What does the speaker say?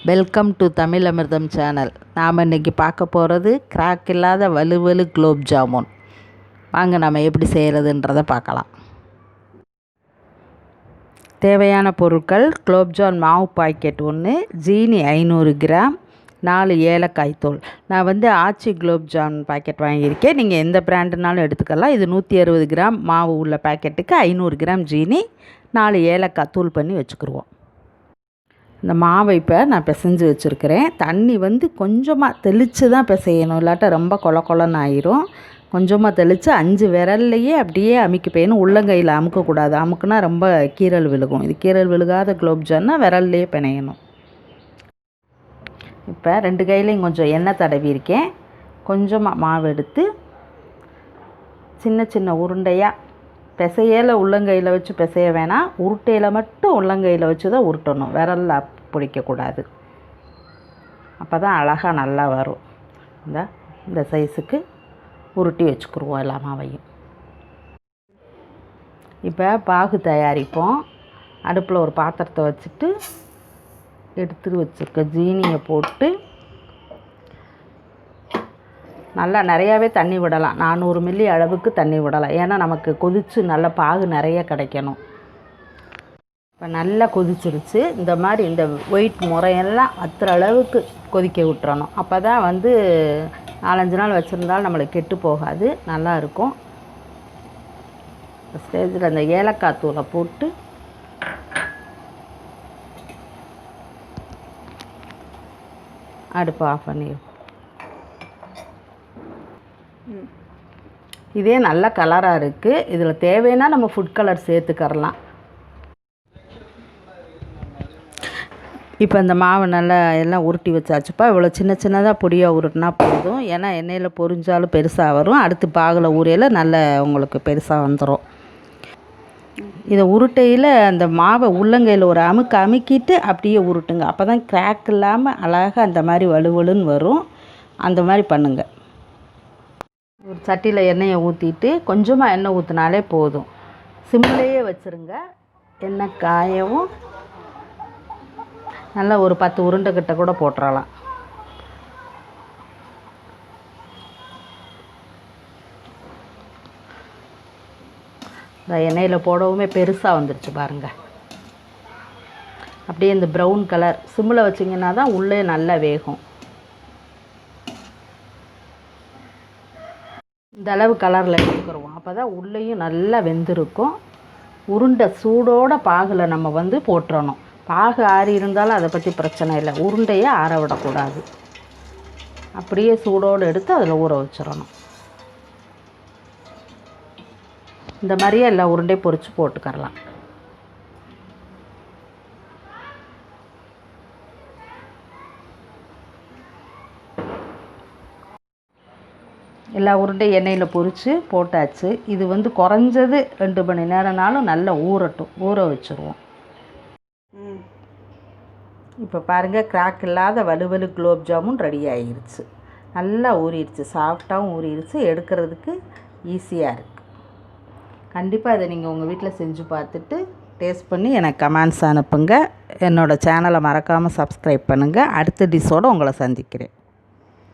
Welcome to Tamil அமிர்தம் channel. நாம் இன்றைக்கி பார்க்க போகிறது கிராக் இல்லாத வலுவலு குலோப் ஜாமுன். வாங்க நம்ம எப்படி செய்கிறதுன்றதை பார்க்கலாம். தேவையான பொருட்கள்: குலோப் ஜாமுன் மாவு பாக்கெட் 1, ஜீனி 500 கிராம், 4 ஏலக்காய் தூள். நான் ஆச்சி குலோப் ஜாமுன் பாக்கெட் வாங்கியிருக்கேன். நீங்கள் எந்த பிராண்டுனாலும் எடுத்துக்கலாம். இது 160 கிராம் மாவு உள்ள பாக்கெட்டுக்கு 500 கிராம் ஜீனி, 4 ஏலக்காய் தூள் பண்ணி வச்சுக்கிடுவோம். இந்த மாவை இப்போ நான் பிசைஞ்சு வச்சுருக்கிறேன். தண்ணி கொஞ்சமாக தெளித்து தான் பிசையணும், இல்லாட்டா ரொம்ப கொல கொலன்னு ஆயிரும். கொஞ்சமாக தெளித்து 5 விரல்லையே அப்படியே அமுக்கி போயணும். உள்ளங்கையில் அமுக்கக்கூடாது, அமுக்குனா ரொம்ப கீரல் விழுகும். இது கீரல் விழுகாத குலோப் ஜாமுன்னா விரல்லையே பிணையணும். இப்போ 2 கையிலையும் கொஞ்சம் எண்ணெய் தடவியிருக்கேன். கொஞ்சமாக மாவு எடுத்து சின்ன சின்ன உருண்டையாக பிசையில் உள்ளங்கையில் வச்சு பிசைய வேணாம், உருட்டையில் மட்டும் உள்ளங்கையில் வச்சு தான் உருட்டணும். விரலில் பிடிக்கக்கூடாது. அப்போ தான் அழகாக நல்லா வரும். இந்த சைஸுக்கு உருட்டி வச்சுக்கிடுவோம் எல்லா மாவையும். இப்போ பாகு தயாரிப்போம். அடுப்பில் ஒரு பாத்திரத்தை வச்சுட்டு எடுத்து வச்சுருக்க ஜீனியை போட்டு நல்லா நிறையாவே தண்ணி விடலாம். 400 மில்லி அளவுக்கு தண்ணி விடலாம். ஏன்னா நமக்கு கொதித்து நல்ல பாகு நிறைய கிடைக்கணும். இப்போ நல்லா கொதிச்சிருச்சு. இந்த மாதிரி இந்த ஒயிட் முறையெல்லாம் வத்துற அளவுக்கு கொதிக்க விட்டுறணும். அப்போ தான் 4-5 நாள் வச்சுருந்தாலும் நம்மளுக்கு கெட்டு போகாது, நல்லா இருக்கும். ஸ்டேஜில் அந்த ஏலக்காய் தூளை போட்டு அடுப்பு ஆஃப் பண்ணிடுவோம். இதே நல்ல கலராக இருக்குது. இதில் தேவைன்னா நம்ம ஃபுட் கலர் சேர்த்துக்கரலாம். இப்போ இந்த மாவு நல்லா எல்லாம் உருட்டி வச்சாச்சுப்பா. இவ்வளோ சின்ன சின்னதாக பொடியாக உருட்டினா போதும். ஏன்னா எண்ணெயில் பொரிஞ்சாலும் பெருசாக வரும், அடுத்து பாகில் ஊறையில் நல்ல உங்களுக்கு பெருசாக வந்துடும். இதை உருட்டையில் அந்த மாவை உள்ளங்கையில் ஒரு அமுக்கிட்டு அப்படியே உருட்டுங்க. அப்போ தான் கிராக் இல்லாமல் அழகாக அந்த மாதிரி வலுவலுன்னு வரும். அந்த மாதிரி பண்ணுங்கள். ஒரு சட்டியில் எண்ணெயை ஊற்றிட்டு கொஞ்சமாக எண்ணெய் ஊற்றினாலே போதும். சிம்லேயே வச்சுருங்க. எண்ணெய் காயவும் நல்லா ஒரு 10 உருண்டை கிட்ட கூட போட்டுறலாம். இந்த எண்ணெயில் போடவுமே பெருசாக வந்துடுச்சு பாருங்கள். அப்படியே இந்த ப்ரௌன் கலர் சிம்மில் வச்சிங்கன்னா தான் உள்ளே நல்லா வேகும். இந்த அளவு கலரில் எடுத்துக்கிடுவோம். அப்போ தான் உள்ளேயும் நல்லா வெந்திருக்கும். உருண்டை சூடோட பாகில் நம்ம போட்டுறணும். பாகு ஆறி இருந்தாலும் அதை பற்றி பிரச்சனை இல்லை. உருண்டையை ஆற விடக்கூடாது. அப்படியே சூடோடு எடுத்து அதில் ஊற வச்சிடணும். இந்த மாதிரியே எல்லா உருண்டையும் பொரித்து போட்டுக்கரலாம். எல்லா உருண்டை எண்ணெயில் பொரித்து போட்டாச்சு. இது குறைஞ்சது 2 மணி நேரம்னாலும் நல்லா ஊறட்டும். ஊற வச்சுருவோம். இப்போ பாருங்கள், கிராக் இல்லாத வலுவலு குலோப் ஜாமுன் ரெடி ஆகிருச்சு. நல்லா ஊறிடுச்சு, சாஃப்டாகவும் ஊறிடுச்சு. எடுக்கிறதுக்கு ஈஸியாக இருக்குது. கண்டிப்பாக இதை நீங்கள் உங்கள் வீட்டில் செஞ்சு பார்த்துட்டு டேஸ்ட் பண்ணி எனக்கு கமெண்ட்ஸ் அனுப்புங்க. என்னோடய சேனலை மறக்காமல் சப்ஸ்கிரைப் பண்ணுங்கள். அடுத்த டிஷ்ஷோடு உங்களை சந்திக்கிறேன்.